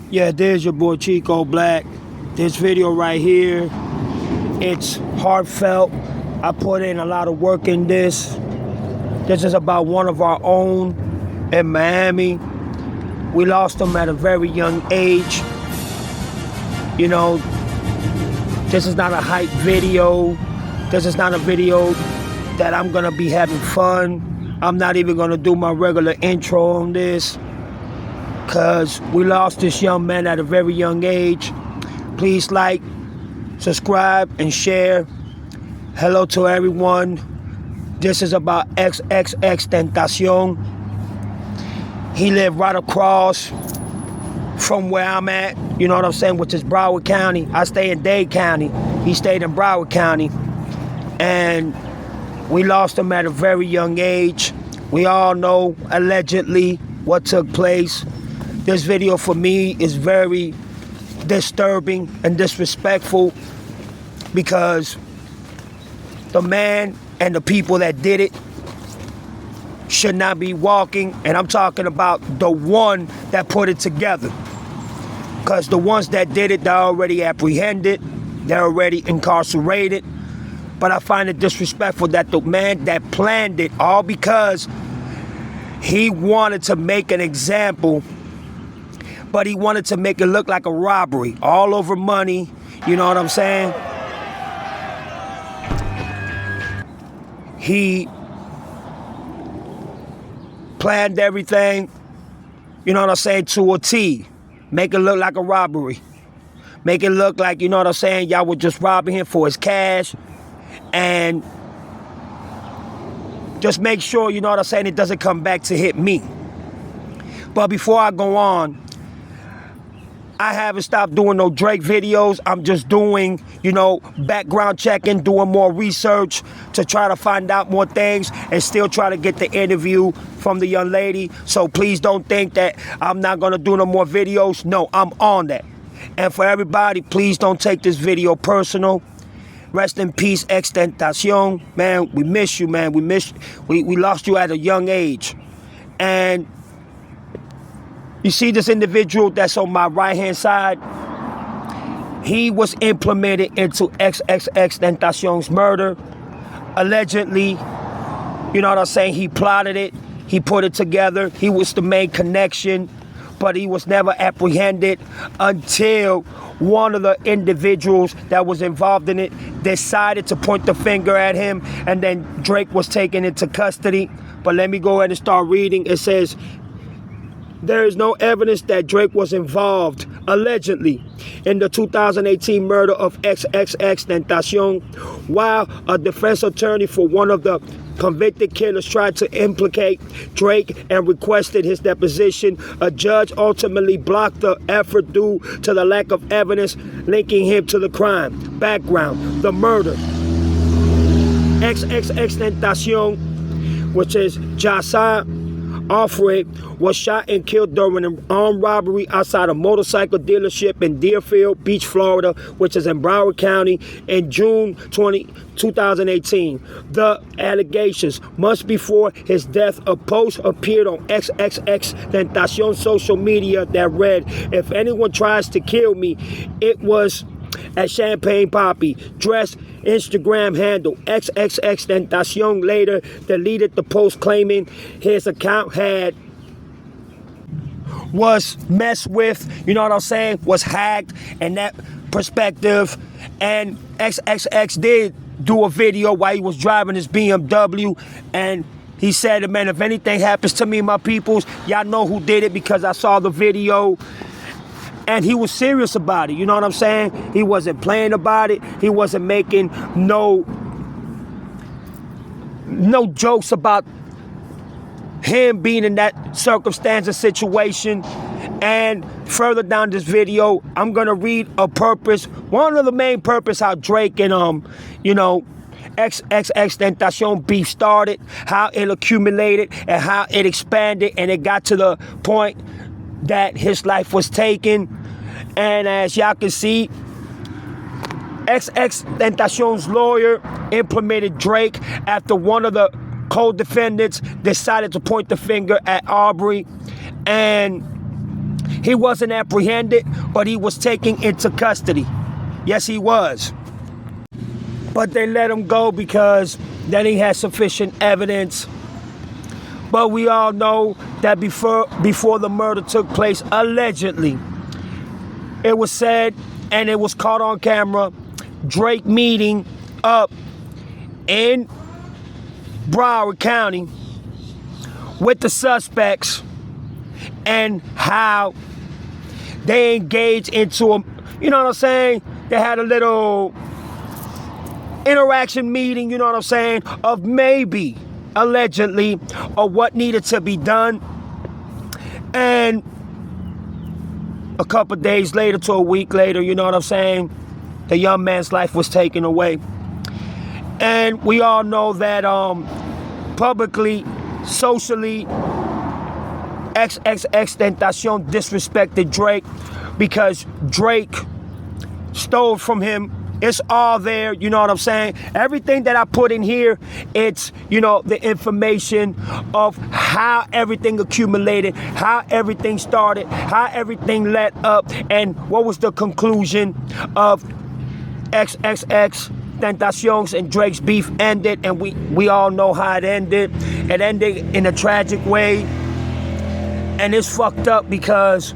Yeah, there's your boy Chico Black. This video right here, it's heartfelt. I put in a lot of work in this. This is about one of our own in Miami. We lost him at a very young age. You know, this is not a hype video. This is not a video that I'm gonna be having fun. I'm not even gonna do my regular intro on this, because we lost this young man at a very young age. Please like, subscribe, and share. Hello to everyone. This is about Xxxtentacion. He lived right across from where I'm at, you know what I'm saying, which is Broward County. I stay in Dade County. He stayed in Broward County. And we lost him at a very young age. We all know, allegedly, what took place. This video for me is very disturbing and disrespectful, because the man and the people that did it should not be walking. And I'm talking about the one that put it together, because the ones that did it, they're already apprehended, they're already incarcerated. But I find it disrespectful that the man that planned it, all because he wanted to make an example, but he wanted to make it look like a robbery, all over money, you know what I'm saying? He planned everything, you know what I'm saying, to a T. Make it look like a robbery. Make it look like, you know what I'm saying, y'all were just robbing him for his cash. And just make sure, you know what I'm saying, it doesn't come back to hit me. But before I go on, I haven't stopped doing no Drake videos. I'm just doing, you know, background checking, doing more research to try to find out more things and still try to get the interview from the young lady. So please don't think that I'm not gonna do no more videos. No, I'm on that. And for everybody, please don't take this video personal. Rest in peace, Xxxtentacion. Man, we miss you, man. We lost you at a young age. And you see this individual that's on my right-hand side? He was implemented into Xxxtentacion's murder. Allegedly, you know what I'm saying? He plotted it. He put it together. He was the main connection, but he was never apprehended until one of the individuals that was involved in it decided to point the finger at him, and then Drake was taken into custody. But let me go ahead and start reading. It says, there is no evidence that Drake was involved, allegedly, in the 2018 murder of Xxxtentacion. While a defense attorney for one of the convicted killers tried to implicate Drake and requested his deposition, a judge ultimately blocked the effort due to the lack of evidence linking him to the crime. Background: the murder. Xxxtentacion, which is Jasa R.I.P, was shot and killed during an armed robbery outside a motorcycle dealership in Deerfield Beach, Florida, which is in Broward County, in June 2018. The allegations: months before his death, a post appeared on Xxxtentacion's social media that read, "If anyone tries to kill me, it was at Champagne Poppy." Dressed Instagram handle Xxxtentacion later deleted the post, claiming his account was messed with, you know what I'm saying, was hacked in that perspective. And XXX did do a video while he was driving his BMW, and he said, man, if anything happens to me and my peoples, y'all know who did it, because I saw the video. And he was serious about it, you know what I'm saying? He wasn't playing about it. He wasn't making no jokes about him being in that circumstance and situation. And further down this video, I'm gonna read a purpose, one of the main purpose how Drake and you know, Xxxtentacion beef started, how it accumulated and how it expanded, and it got to the point that his life was taken. And as y'all can see, Xxxtentacion's lawyer implemented Drake after one of the co-defendants decided to point the finger at Aubrey. And He wasn't apprehended, but he was taken into custody. Yes, he was. But they let him go because then he had sufficient evidence. But we all know that before the murder took place, allegedly, it was said, and it was caught on camera, Drake meeting up in Broward County with the suspects and how they engaged into a, you know what I'm saying? They had a little interaction meeting, you know what I'm saying, of maybe, allegedly, of what needed to be done. And a couple days later to a week later, you know what I'm saying, the young man's life was taken away. And we all know that publicly, socially, Xxxtentacion disrespected Drake because Drake stole from him. It's all there, you know what I'm saying? Everything that I put in here, it's, you know, the information of how everything accumulated, how everything started, how everything led up, and what was the conclusion of Xxxtentacion's and Drake's beef ended, and we all know how it ended. It ended in a tragic way, and it's fucked up because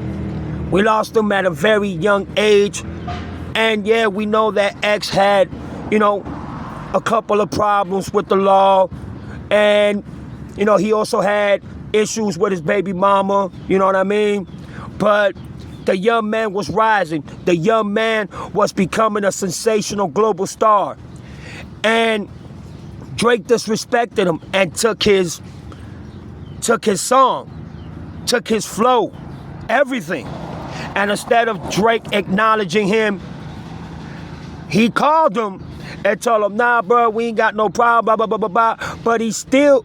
we lost him at a very young age. And yeah, we know that X had, you know, a couple of problems with the law. And, you know, he also had issues with his baby mama, you know what I mean? But the young man was rising. The young man was becoming a sensational global star. And Drake disrespected him and took his song, took his flow, everything. And instead of Drake acknowledging him, he called him and told him, nah, bro, we ain't got no problem, blah, blah, blah, blah, blah. But he still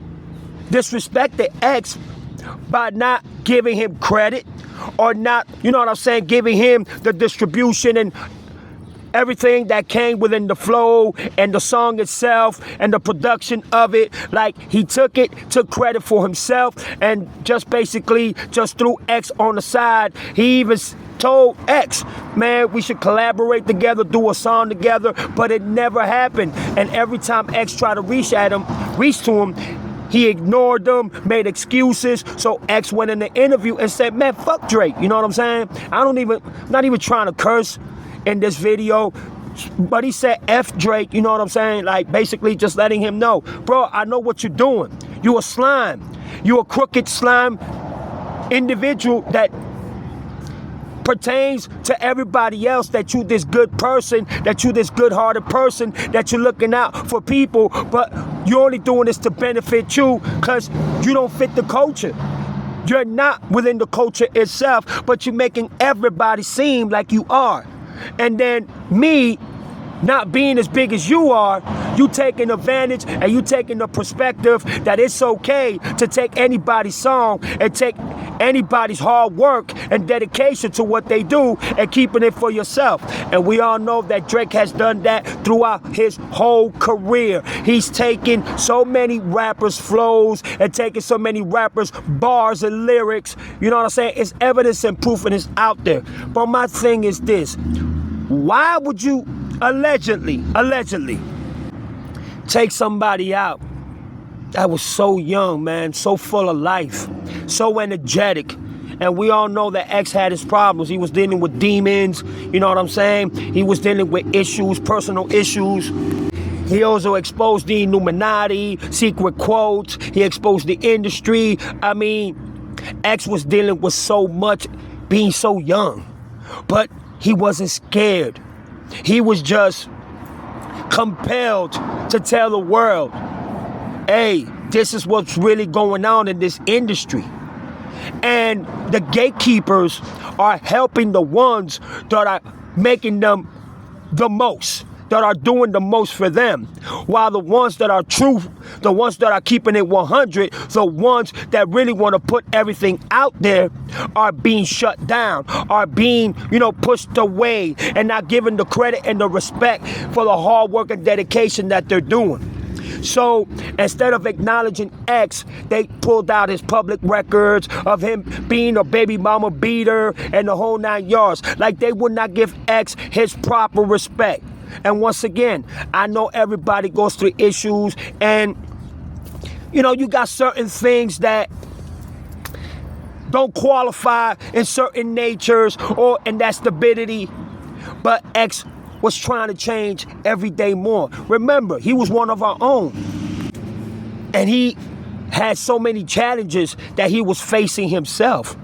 disrespected X by not giving him credit or not, you know what I'm saying, giving him the distribution and everything that came within the flow and the song itself and the production of it. Like, he took credit for himself, and just basically just threw X on the side. He even told X, man, we should collaborate together, do a song together, but it never happened. And every time X tried to reach to him, he ignored them, made excuses. So X went in the interview and said, man, fuck Drake. You know what I'm saying? I'm not even trying to curse in this video, but he said F Drake, you know what I'm saying? Like, basically just letting him know, bro, I know what you're doing. You a slime. You a crooked slime individual that pertains to everybody else, that you this good person, that you this good-hearted person, that you're looking out for people, but you're only doing this to benefit you because you don't fit the culture. You're not within the culture itself, but you're making everybody seem like you are. And then me, not being as big as you are, you taking advantage and you taking the perspective that it's okay to take anybody's song and take anybody's hard work and dedication to what they do and keeping it for yourself. And we all know that Drake has done that throughout his whole career. He's taken so many rappers' flows and taken so many rappers' bars and lyrics. You know what I'm saying? It's evidence and proof, and it's out there. But my thing is this: why would you allegedly take somebody out that was so young, man, so full of life, so energetic? And we all know that X had his problems. He was dealing with demons, you know what I'm saying? He was dealing with issues, personal issues. He also exposed the Illuminati, secret quotes. He exposed the industry. I mean, X was dealing with so much being so young, but he wasn't scared. He was just compelled to tell the world, hey, this is what's really going on in this industry. And the gatekeepers are helping the ones that are making them the most, that are doing the most for them, while the ones that are true, the ones that are keeping it 100, the ones that really want to put everything out there, are being shut down, are being, pushed away, and not given the credit and the respect for the hard work and dedication that they're doing. So instead of acknowledging X, they pulled out his public records of him being a baby mama beater and the whole 9 yards. Like they would not give X his proper respect. And once again, I know everybody goes through issues, and you know, you got certain things that don't qualify in certain natures or in that stability. But X was trying to change every day more. Remember, he was one of our own. And he had so many challenges that he was facing himself.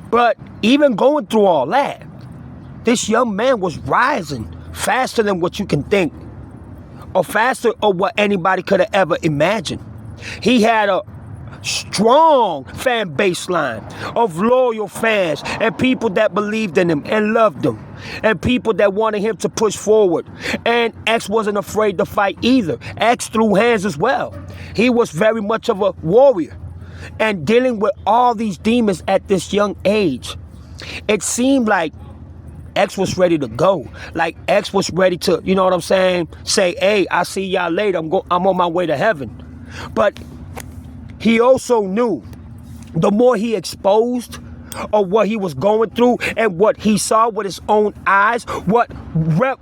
But even going through all that, this young man was rising faster than what you can think, or faster or what anybody could have ever imagined. He had a strong fan base line of loyal fans and people that believed in him and loved him, and people that wanted him to push forward. And X wasn't afraid to fight either. X threw hands as well. He was very much of a warrior, and dealing with all these demons at this young age, it seemed like X was ready to go. Like X was ready to, you know what I'm saying, say, hey, I'll see y'all later. I'm on my way to heaven. But he also knew the more he exposed of what he was going through and what he saw with his own eyes, what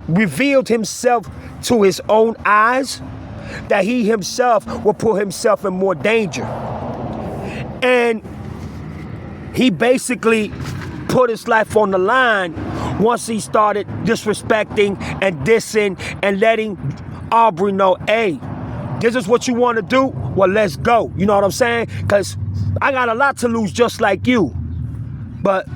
revealed himself to his own eyes, that he himself will put himself in more danger. And he basically put his life on the line once he started disrespecting and dissing and letting Aubrey know, hey, this is what you want to do? Well, let's go. You know what I'm saying? Because I got a lot to lose just like you. But,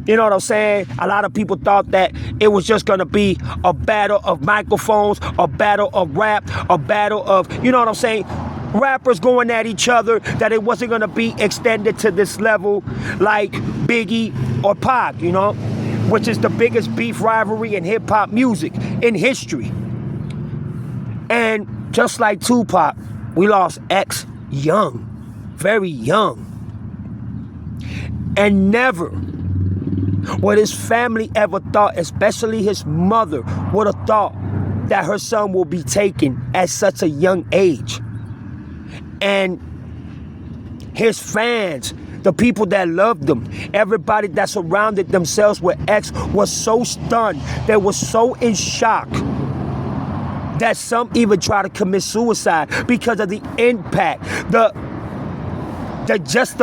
you know what I'm saying? A lot of people thought that it was just going to be a battle of microphones, a battle of rap, a battle of, you know what I'm saying, rappers going at each other, that it wasn't going to be extended to this level like Biggie or Pac, you know, which is the biggest beef rivalry in hip-hop music in history. And just like Tupac, we lost X young, very young. And never would his family ever thought, especially his mother, would have thought that her son will be taken at such a young age. And his fans, the people that loved him, everybody that surrounded themselves with X was so stunned, they were so in shock, that some even try to commit suicide because of the impact, the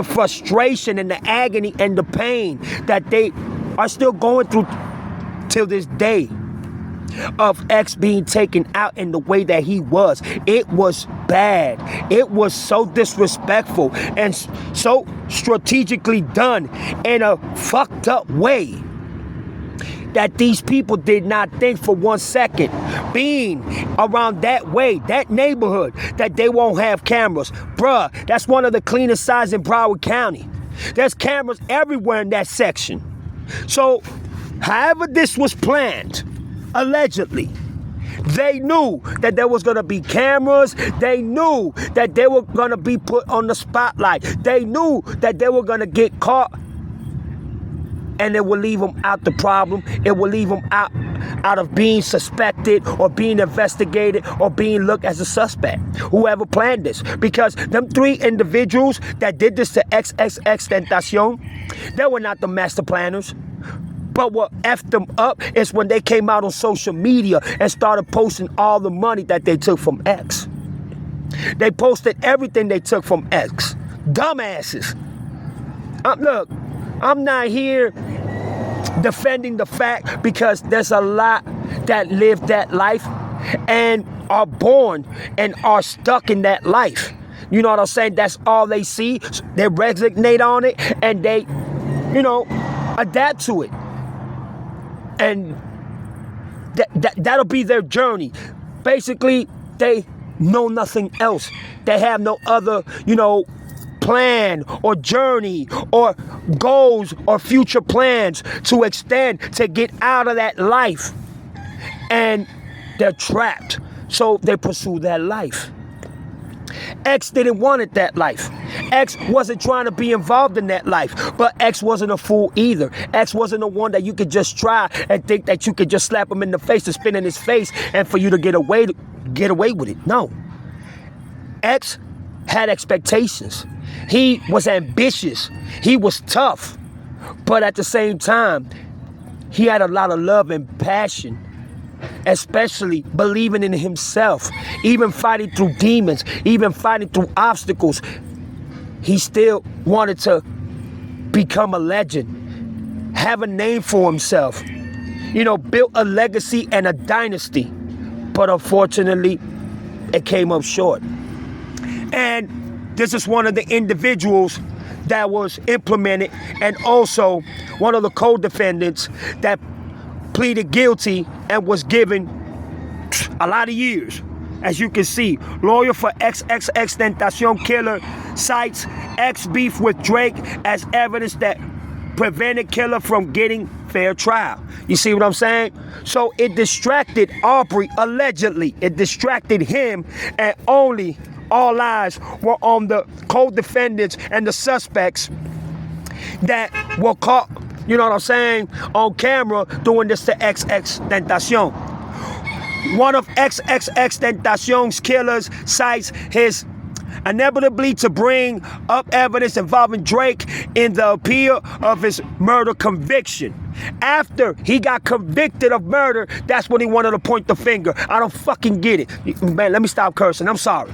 frustration and the agony and the pain that they are still going through till this day of X being taken out in the way that he was. It was bad. It was so disrespectful and so strategically done in a fucked up way that these people did not think for 1 second, being around that way, that neighborhood, that they won't have cameras. Bruh, that's one of the cleanest sides in Broward County. There's cameras everywhere in that section. So, however this was planned, allegedly, they knew that there was going to be cameras. They knew that they were going to be put on the spotlight. They knew that they were going to get caught. And it will leave them out the problem. It will leave them out of being suspected or being investigated or being looked as a suspect. Whoever planned this. Because them 3 individuals that did this to Xxxtentacion, they were not the master planners. But what effed them up is when they came out on social media and started posting all the money that they took from X. They posted everything they took from X. Dumbasses. Look, I'm not here defending the fact, because there's a lot that live that life and are born and are stuck in that life. You know what I'm saying? That's all they see. They resignate on it and they, you know, adapt to it. And that'll be their journey. Basically, they know nothing else. They have no other, you know, plan or journey or goals or future plans to extend to get out of that life. And they're trapped. So they pursue that life. X didn't want it that life. X wasn't trying to be involved in that life. But X wasn't a fool either. X wasn't the one that you could just try and think that you could just slap him in the face and spit in his face and for you to get away with it. No. X had expectations. He was ambitious. He was tough. But at the same time, he had a lot of love and passion, especially believing in himself, even fighting through demons, even fighting through obstacles. He still wanted to become a legend, have a name for himself, built a legacy and a dynasty. But unfortunately, it came up short. And this is one of the individuals that was implemented, and also one of the co-defendants that pleaded guilty and was given a lot of years. As you can see, lawyer for Xxxtentacion killer cites X beef with Drake as evidence that prevented killer from getting fair trial. You see what I'm saying? So it distracted R.I.P, allegedly. It distracted him, and only all eyes were on the co-defendants and the suspects that were caught, on camera doing this to Xxxtentacion. One of Xxxtentacion's killers cites his inevitably to bring up evidence involving Drake in the appeal of his murder conviction. After he got convicted of murder, that's when he wanted to point the finger. I don't fucking get it. Man, let me stop cursing. I'm sorry.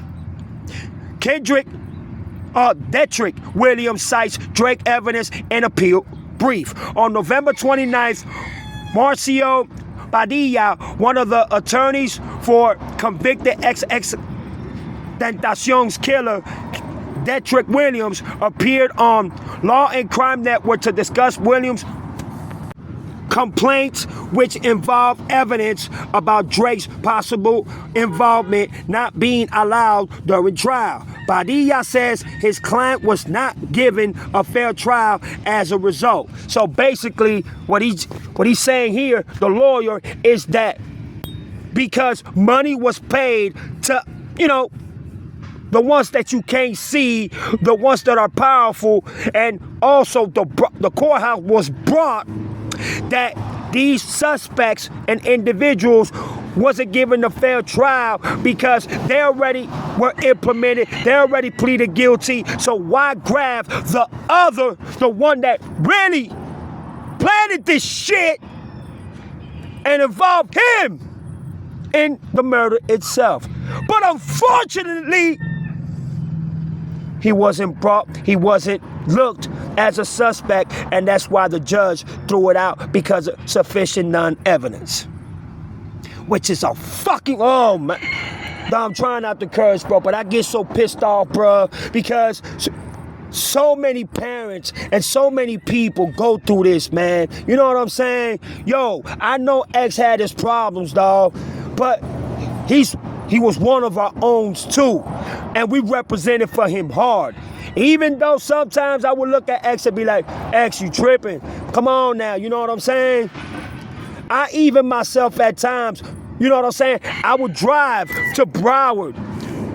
Detrick Williams cites Drake evidence and appeal brief. On November 29th, Marcio Padilla, one of the attorneys for convicted Xxxtentacion's killer, Detrick Williams, appeared on Law and Crime Network to discuss Williams' complaints, which involve evidence about Drake's possible involvement not being allowed during trial. Padilla says his client was not given a fair trial as a result. So basically, what he's saying here, the lawyer, is that because money was paid to, the ones that you can't see, the ones that are powerful, and also the courthouse was brought, that these suspects and individuals wasn't given a fair trial because they already were implemented, they already pleaded guilty. So why grab the one that really planted this shit and involved him in the murder itself? But unfortunately, he wasn't brought, he wasn't looked as a suspect, and that's why the judge threw it out, because of sufficient non-evidence. Which is a fucking, oh man. I'm trying not to curse, bro, but I get so pissed off, bro, because so many parents and so many people go through this, man. You know what I'm saying? Yo, I know X had his problems, dog, but he was one of our own too, and we represented for him hard. Even though sometimes I would look at X and be like, X, you tripping? Come on now, you know what I'm saying? I even myself at times, you know what I'm saying? I would drive to Broward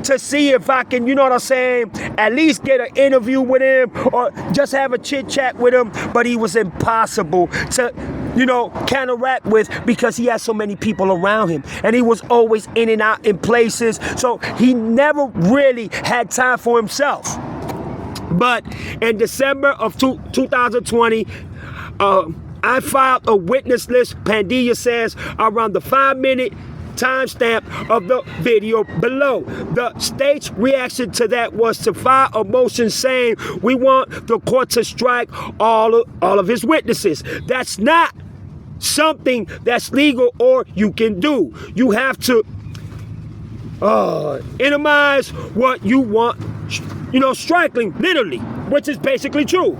to see if I can, you know what I'm saying, at least get an interview with him or just have a chit chat with him, but he was impossible to, counteract with because he had so many people around him, and he was always in and out in places, so he never really had time for himself. But in December of 2020, I filed a witness list, Padilla says, around the 5-minute timestamp of the video below. The state's reaction to that was to file a motion saying we want the court to strike all of his witnesses. That's not something that's legal or you can do. You have to minimize what you want, striking, literally, which is basically true.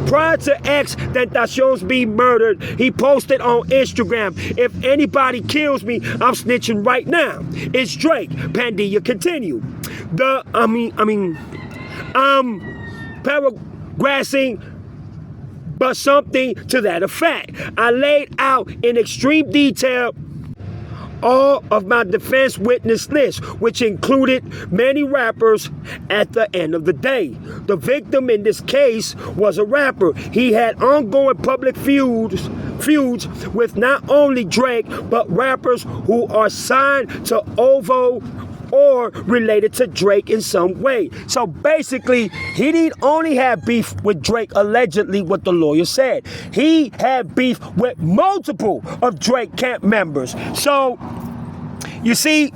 Prior to Xxxtentacion being murdered, he posted on Instagram, "If anybody kills me, I'm snitching right now. It's Drake." Padilla continued. I'm paragraphing, but something to that effect. I laid out in extreme detail all of my defense witness list, which included many rappers. At the end of the day, the victim in this case was a rapper. He had ongoing public feuds with not only Drake, but rappers who are signed to OVO or related to Drake in some way. So basically, he didn't only have beef with Drake, allegedly, what the lawyer said. He had beef with multiple of Drake camp members. So, you see,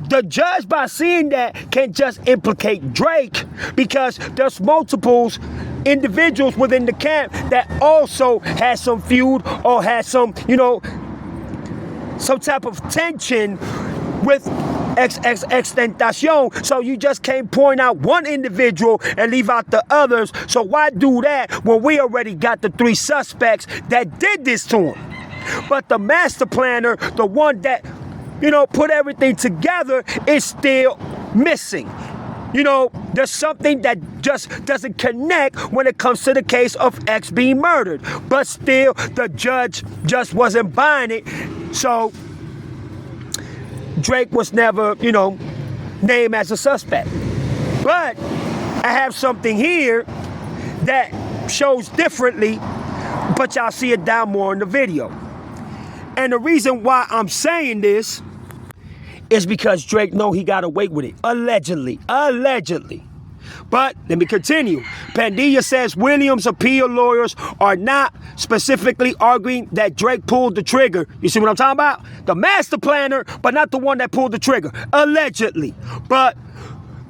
the judge, by seeing that, can't just implicate Drake, because there's multiples individuals within the camp that also had some feud or had some, some type of tension with Xxxtentacion. So you just can't point out one individual and leave out the others. So why do that when we already got the 3 suspects that did this to him? But the master planner, the one that put everything together, is still missing. There's something that just doesn't connect when it comes to the case of X being murdered. But still, the judge just wasn't buying it. So Drake was never, named as a suspect. But I have something here that shows differently, but y'all see it down more in the video. And the reason why I'm saying this is because Drake know he got away with it. Allegedly. But let me continue. Padilla says Williams' appeal lawyers are not specifically arguing that Drake pulled the trigger. You see what I'm talking about? The master planner, but not the one that pulled the trigger. Allegedly. But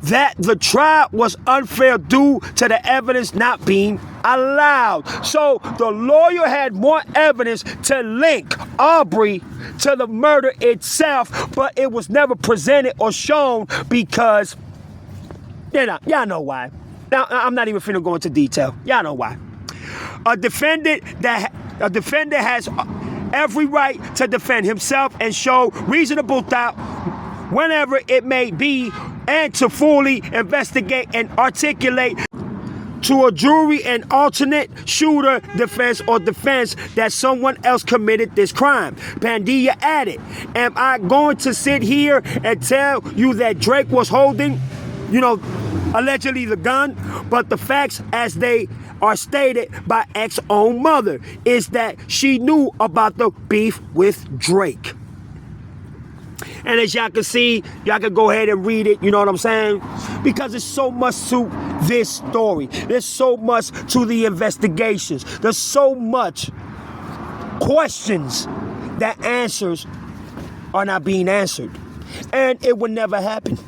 that the trial was unfair due to the evidence not being allowed. So the lawyer had more evidence to link Aubrey to the murder itself, but it was never presented or shown because, y'all know why. Now, I'm not even finna go into detail. Y'all know why. A defendant has every right to defend himself and show reasonable doubt whenever it may be, and to fully investigate and articulate to a jury an alternate shooter defense or defense that someone else committed this crime. Padilla added, am I going to sit here and tell you that Drake was holding, allegedly the gun? But the facts as they are stated by X's own mother is that she knew about the beef with Drake. And as y'all can see, y'all can go ahead and read it, you know what I'm saying? Because there's so much to this story. There's so much to the investigations. There's so much questions that answers are not being answered. And it would never happen.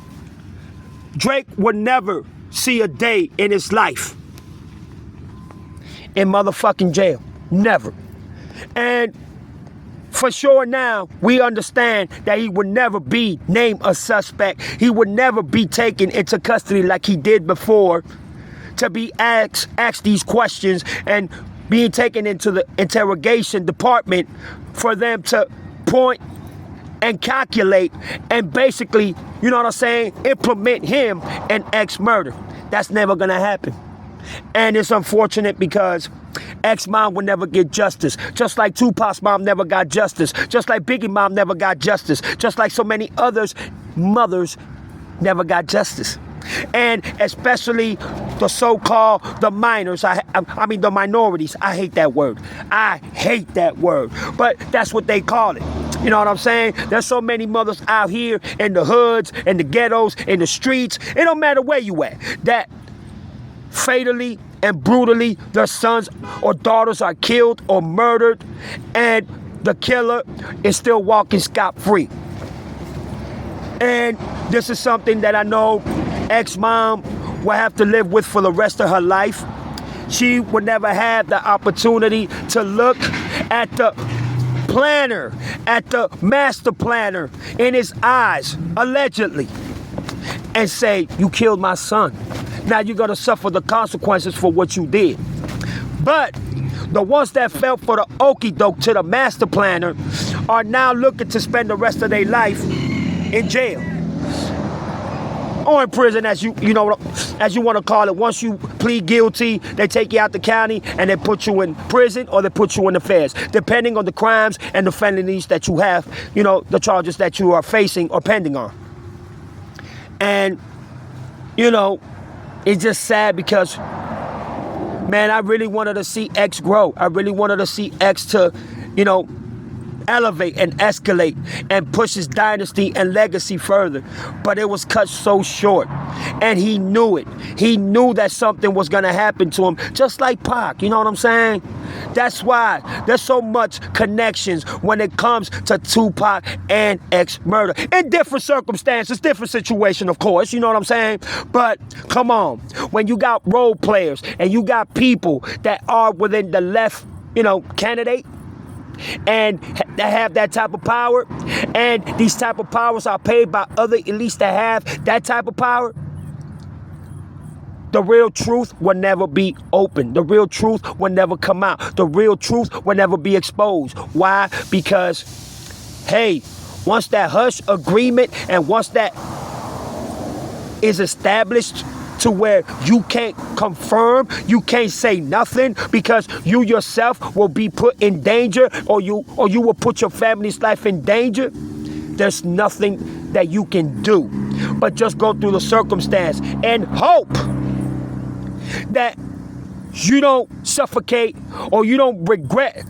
Drake would never see a day in his life in motherfucking jail. Never. And for sure now, we understand that he would never be named a suspect. He would never be taken into custody like he did before to be asked these questions and being taken into the interrogation department for them to point and calculate and basically, implement him in X murder. That's never gonna happen. And it's unfortunate because X's mom would never get justice. Just like Tupac's mom never got justice. Just like Biggie's mom never got justice. Just like so many others' mothers never got justice. And especially the so-called the minors, the minorities. I hate that word. But that's what they call it. You know what I'm saying? There's so many mothers out here in the hoods, in the ghettos, in the streets. It don't matter where you at. That fatally and brutally their sons or daughters are killed or murdered, and the killer is still walking scot-free. And this is something that I know ex-mom will have to live with for the rest of her life. She would never have the opportunity to look at the planner, at the master planner in his eyes, allegedly, and say, you killed my son. Now you're going to suffer the consequences for what you did. But the ones that fell for the okie doke to the master planner are now looking to spend the rest of their life in jail. Or in prison, as you want to call it. Once you plead guilty, they take you out the county and they put you in prison or they put you in the feds, depending on the crimes and the felonies that you have, the charges that you are facing or pending on. And, it's just sad because, man, I really wanted to see X grow. I really wanted to see X to, elevate and escalate and push his dynasty and legacy further. But it was cut so short. And he knew it. He knew that something was going to happen to him, just like Pac. You know what I'm saying? That's why there's so much connections when it comes to Tupac and X murder. In different circumstances, different situation, of course. You know what I'm saying? But come on. When you got role players and you got people that are within the left, candidate, and that have that type of power, and these type of powers are paid by other elites that have that type of power, the real truth will never be open. The real truth will never come out. The real truth will never be exposed. Why? Because, hey, once that hush agreement and once that is established to where you can't confirm, you can't say nothing, because you yourself will be put in danger, or you will put your family's life in danger, there's nothing that you can do but just go through the circumstance and hope that you don't suffocate or you don't regret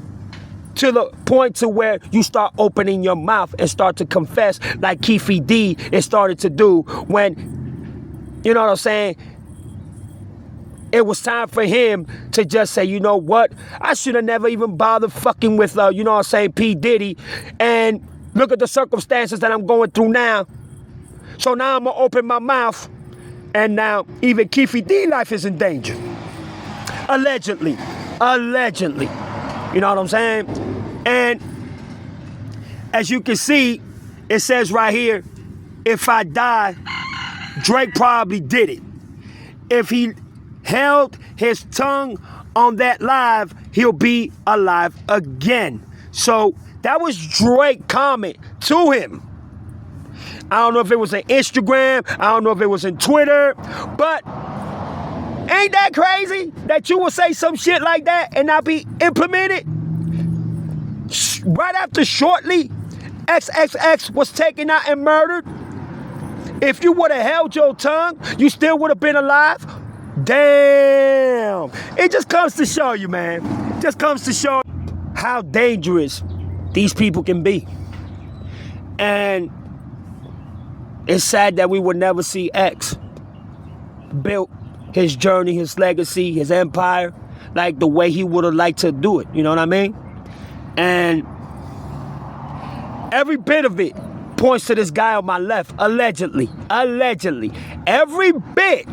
to the point to where you start opening your mouth and start to confess like Keefe D is started to do when, you know what I'm saying, it was time for him to just say, you know what, I should have never even bothered fucking with, you know what I'm saying, P. Diddy, and look at the circumstances that I'm going through now. So now I'm going to open my mouth, and now even Keefe D life is in danger. Allegedly. You know what I'm saying? And as you can see, it says right here, if I die, Drake probably did it. If he held his tongue on that live, he'll be alive again. So that was Drake's comment to him. I don't know if it was on Instagram, I don't know if it was on Twitter, but ain't that crazy that you will say some shit like that and not be implemented? Right after shortly, XXX was taken out and murdered. If you would have held your tongue, you still would have been alive. Damn. It just comes to show you, man. It just comes to show how dangerous these people can be. And it's sad that we will never see X build his journey, his legacy, his empire, like the way he would have liked to do it. You know what I mean? And every bit of it points to this guy on my left, allegedly. Every bit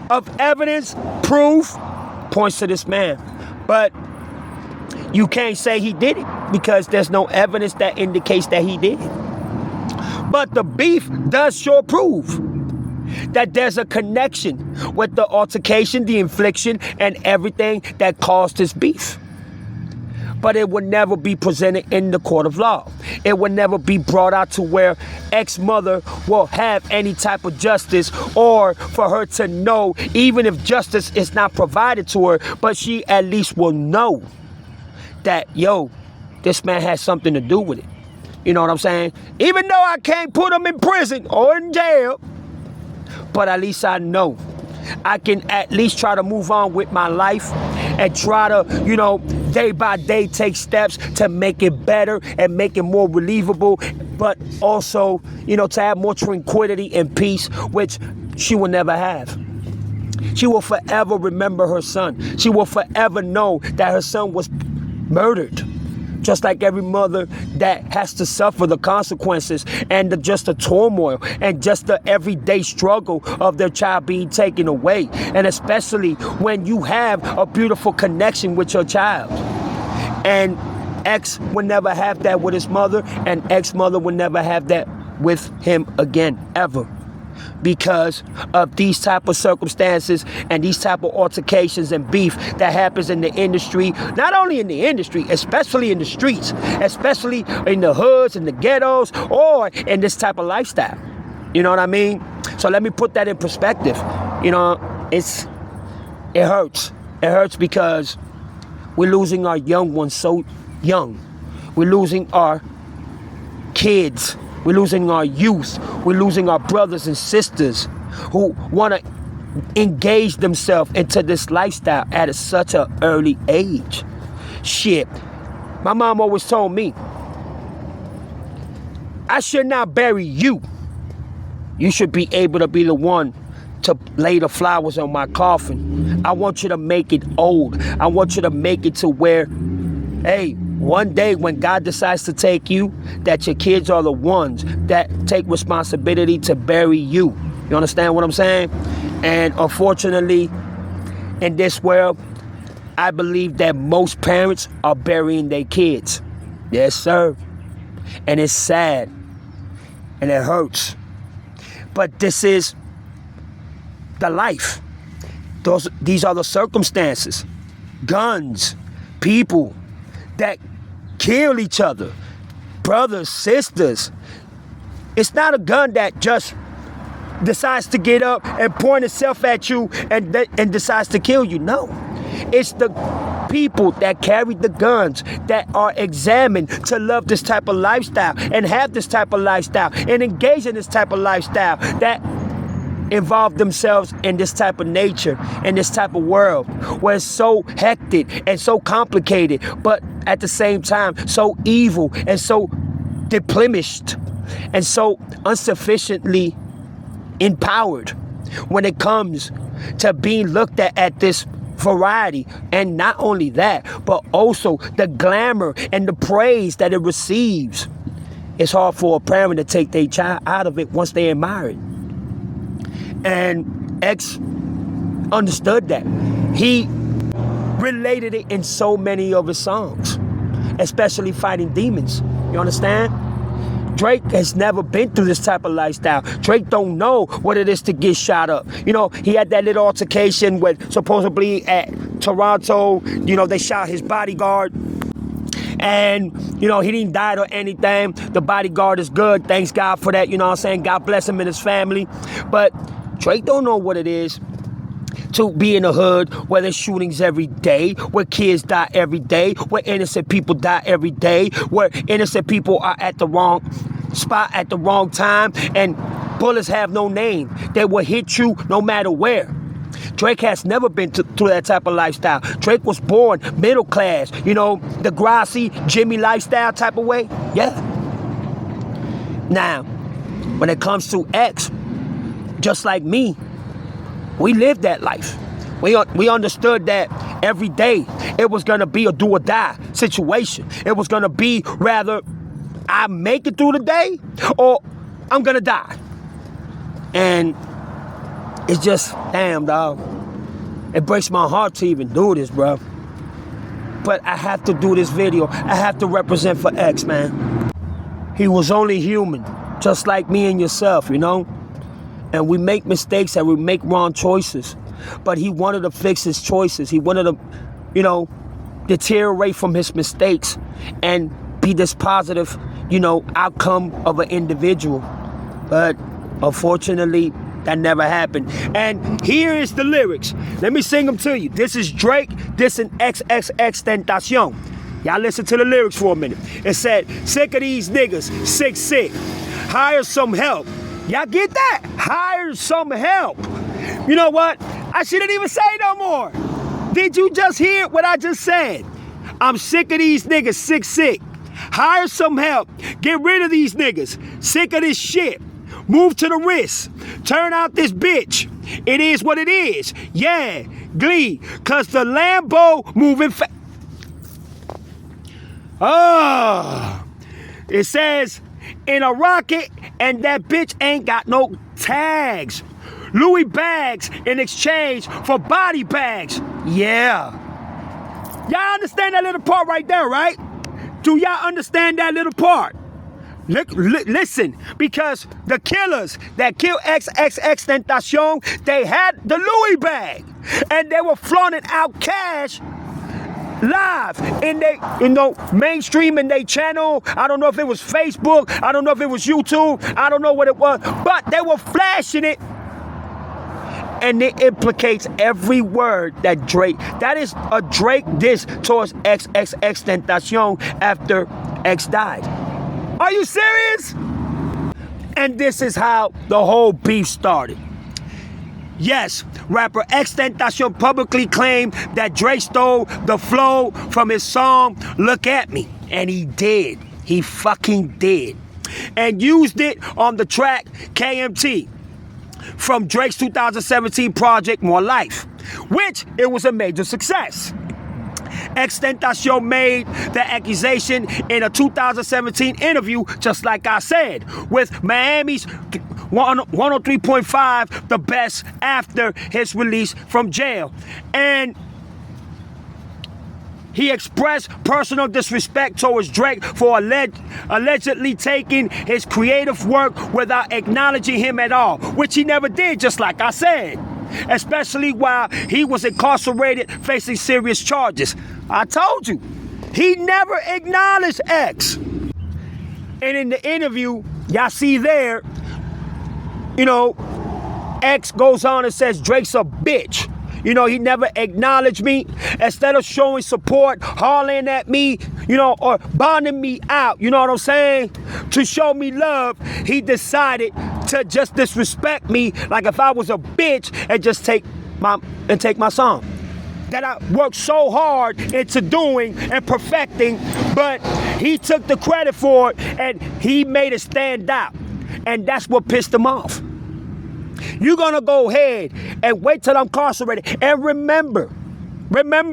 of evidence, proof, points to this man. But you can't say he did it because there's no evidence that indicates that he did it. But the beef does sure prove that there's a connection with the altercation, the infliction, and everything that caused this beef. But it would never be presented in the court of law. It would never be brought out to where ex-mother will have any type of justice, or for her to know, even if justice is not provided to her, but she at least will know that, yo, this man has something to do with it. You know what I'm saying? Even though I can't put him in prison or in jail, but at least I know I can at least try to move on with my life and try to, day by day take steps to make it better and make it more believable, but also, to have more tranquility and peace, which she will never have. She will forever remember her son. She will forever know that her son was murdered. Just like every mother that has to suffer the consequences and just the turmoil and just the everyday struggle of their child being taken away. And especially when you have a beautiful connection with your child. And X would never have that with his mother, and ex-mother would never have that with him again, ever. Because of these type of circumstances and these type of altercations and beef that happens in the industry, not only in the industry, especially in the streets, especially in the hoods and the ghettos, or in this type of lifestyle. You know what I mean? So let me put that in perspective. It hurts. It hurts because we're losing our young ones so young. We're losing our kids. We're losing our youth. We're losing our brothers and sisters who want to engage themselves into this lifestyle at such an early age. Shit. My mom always told me, I should not bury you. You should be able to be the one to lay the flowers on my coffin. I want you to make it old. I want you to make it to where, hey, one day when God decides to take you, that your kids are the ones that take responsibility to bury you. You understand what I'm saying? And unfortunately, in this world, I believe that most parents are burying their kids. Yes, sir. And it's sad. And it hurts. But this is the life. These are the circumstances. Guns, people that kill each other, brothers, sisters. It's not a gun that just decides to get up and point itself at you and decides to kill you. No. It's the people that carry the guns that are examined to love this type of lifestyle and have this type of lifestyle and engage in this type of lifestyle that involve themselves in this type of nature, in this type of world where it's so hectic and so complicated, but at the same time so evil and so deplenished and so insufficiently empowered when it comes to being looked at this variety. And not only that, but also the glamour and the praise that it receives. It's hard for a parent to take their child out of it once they're married. And X understood that. He related it in so many of his songs, especially Fighting Demons. You understand? Drake has never been through this type of lifestyle. Drake don't know what it is to get shot up. You know, he had that little altercation with supposedly at Toronto. You know, they shot his bodyguard. And, you know, he didn't die or anything. The bodyguard is good. Thanks God for that. You know what I'm saying? God bless him and his family. But Drake don't know what it is to be in the hood where there's shootings every day, where kids die every day, where innocent people die every day, where innocent people are at the wrong spot at the wrong time, and bullets have no name. They will hit you no matter where. Drake has never been through that type of lifestyle. Drake was born middle class, you know, the grassy Jimmy lifestyle type of way. Yeah. Now, when it comes to X, just like me, we lived that life. We understood that every day it was going to be a do or die situation. It was going to be rather I make it through the day or I'm going to die. And it's just, damn, dog. It breaks my heart to even do this, bro. But I have to do this video. I have to represent for X, man. He was only human, just like me and yourself, you know? And we make mistakes and we make wrong choices. But he wanted to fix his choices. He wanted to, you know, deteriorate from his mistakes and be this positive, you know, outcome of an individual. But unfortunately, that never happened. And here is the lyrics. Let me sing them to you. This is Drake. This is Xxxtentacion. Y'all listen to the lyrics for a minute. It said, sick of these niggas, sick. Hire some help. Y'all get that? Hire some help. You know what? I shouldn't even say no more. Did you just hear what I just said? I'm sick of these niggas, sick. Hire some help. Get rid of these niggas. Sick of this shit. Move to the wrist. Turn out this bitch. It is what it is. Yeah, Glee. Cause the Lambo moving fast. It says, in a rocket, and that bitch ain't got no tags. Louis bags in exchange for body bags. Yeah. Y'all understand that little part right there, right? Do y'all understand that little part? Listen, because the killers that killed Xxxtentacion, they had the Louis bag. And they were flaunting out cash live in they, you know, mainstream in their channel. I don't know if it was Facebook. I don't know if it was YouTube. I don't know what it was. But they were flashing it. And it implicates every word that Drake. That is a Drake diss towards Xxxtentacion after X died. Are you serious? And this is how the whole beef started. Yes, rapper Xxxtentacion publicly claimed that Drake stole the flow from his song, Look At Me. And he did. He fucking did. and used it on the track KMT from Drake's 2017 project More Life, which it was a major success. Xxxtentacion made the accusation in a 2017 interview, just like I said, with Miami's 103.5, the best after his release from jail. And he expressed personal disrespect towards Drake for allegedly taking his creative work without acknowledging him at all, which he never did, just like I said, especially while he was incarcerated facing serious charges. I told you, he never acknowledged X. And in the interview, y'all see there, you know, X goes on and says Drake's a bitch. You know, he never acknowledged me. Instead of showing support, hollering at me, you know, or bonding me out, you know what I'm saying? To show me love, he decided to just disrespect me like if I was a bitch and just take my song that I worked so hard into doing and perfecting, but he took the credit for it and he made it stand out. And that's what pissed him off. You're gonna go ahead and wait till I'm incarcerated. And remember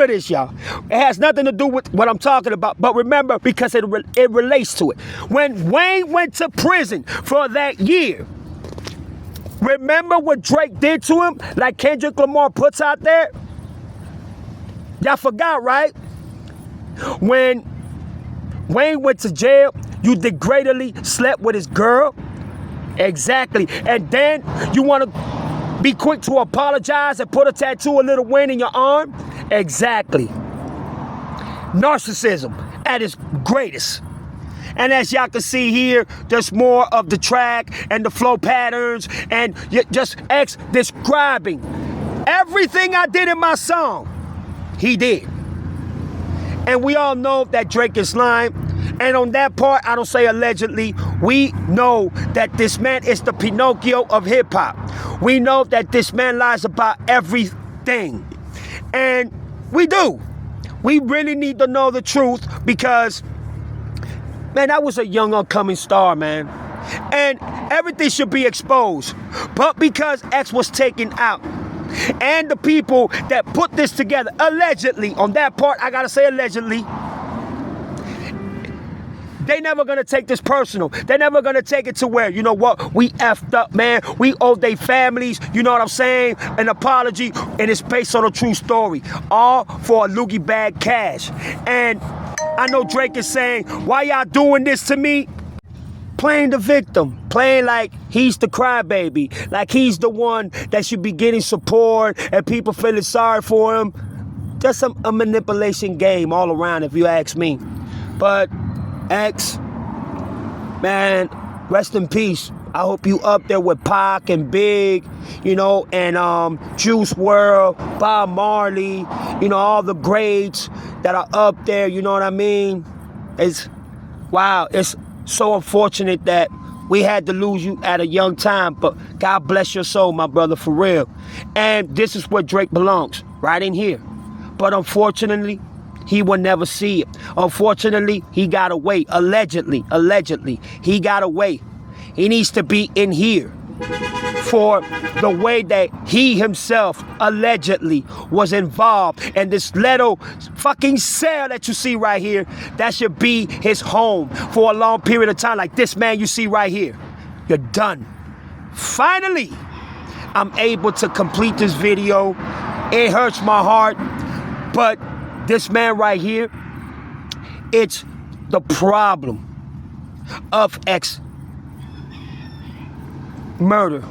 this, y'all. It has nothing to do with what I'm talking about, but remember, because it relates to it. When Wayne went to prison for that year, remember what Drake did to him, like Kendrick Lamar puts out there? Y'all forgot, right? When Wayne went to jail, you degradedly slept with his girl. Exactly. And then you want to be quick to apologize and put a tattoo of Lil Wayne in your arm? Exactly. Narcissism at its greatest. And as y'all can see here, there's more of the track and the flow patterns and just X describing everything I did in my song. He did. And we all know that Drake is lying. And on that part, I don't say allegedly, we know that this man is the Pinocchio of hip hop. We know that this man lies about everything. And we do. We really need to know the truth because, man, that was a young upcoming star, man. And everything should be exposed. But because X was taken out, and the people that put this together, allegedly, on that part, I gotta say allegedly, they never gonna take this personal. They're never gonna take it to where, you know what, we effed up, man. We owe their families, you know what I'm saying, an apology, and it's based on a true story. All for a loogie bag cash. And I know Drake is saying, why y'all doing this to me? Playing the victim, playing like he's the crybaby, like he's the one that should be getting support and people feeling sorry for him. Just a manipulation game all around, if you ask me. But X, man, rest in peace. I hope you up there with Pac and Big, you know, and Juice WRLD, Bob Marley, you know, all the greats that are up there, you know what I mean? It's, wow, it's so unfortunate that we had to lose you at a young time, but God bless your soul, my brother, for real. And this is where Drake belongs, right in here. But unfortunately, he will never see it. Unfortunately, he got away. Allegedly, he got away. He needs to be in here for the way that he himself allegedly was involved in this little fucking cell that you see right here. That should be his home for a long period of time. Like this man you see right here. You're done. Finally, I'm able to complete this video. It hurts my heart, but this man right here, it's the problem of X murder.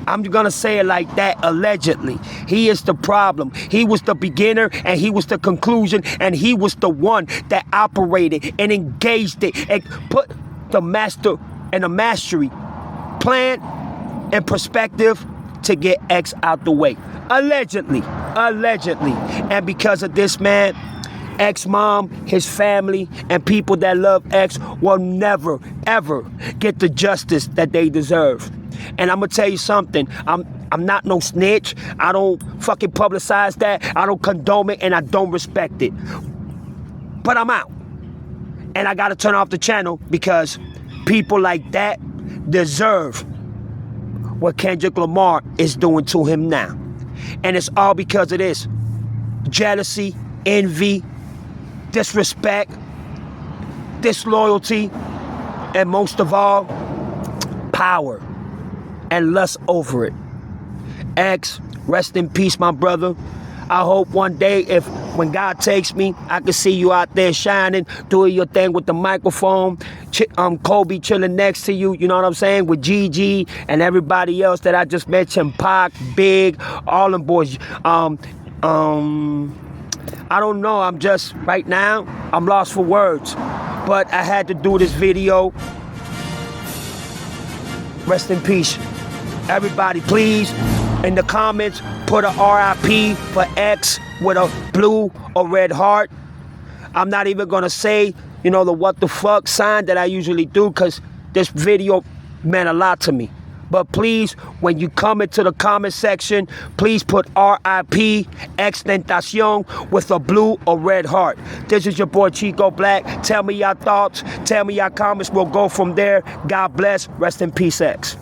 I'm gonna say it like that, allegedly. He is the problem. He was the beginner and he was the conclusion and he was the one that operated and engaged it and put the master and the mastery plan and perspective to get X out the way. Allegedly. And because of this man, X mom, his family, and people that love X will never, ever get the justice that they deserve. And I'm gonna tell you something, I'm not no snitch. I don't fucking publicize that. I don't condone it and I don't respect it. But I'm out. And I gotta turn off the channel because People like that deserve what Kendrick Lamar is doing to him now. And it's all because of this. Jealousy, envy, disrespect, disloyalty, and most of all, power and lust over it. X, rest in peace, my brother. I hope one day, when God takes me, I can see you out there shining, doing your thing with the microphone, Kobe chilling next to you, you know what I'm saying, with Gigi and everybody else that I just mentioned, Pac, Big, all them boys. I don't know, I'm just, right now, I'm lost for words. But I had to do this video. Rest in peace. Everybody, please, in the comments, put a R.I.P. for X with a blue or red heart. I'm not even gonna say, the what the fuck sign that I usually do, because this video meant a lot to me. But please, when you come into the comment section, please put R.I.P. Xxxtentacion with a blue or red heart. This is your boy Chico Black. Tell me your thoughts. Tell me your comments. We'll go from there. God bless. Rest in peace, X.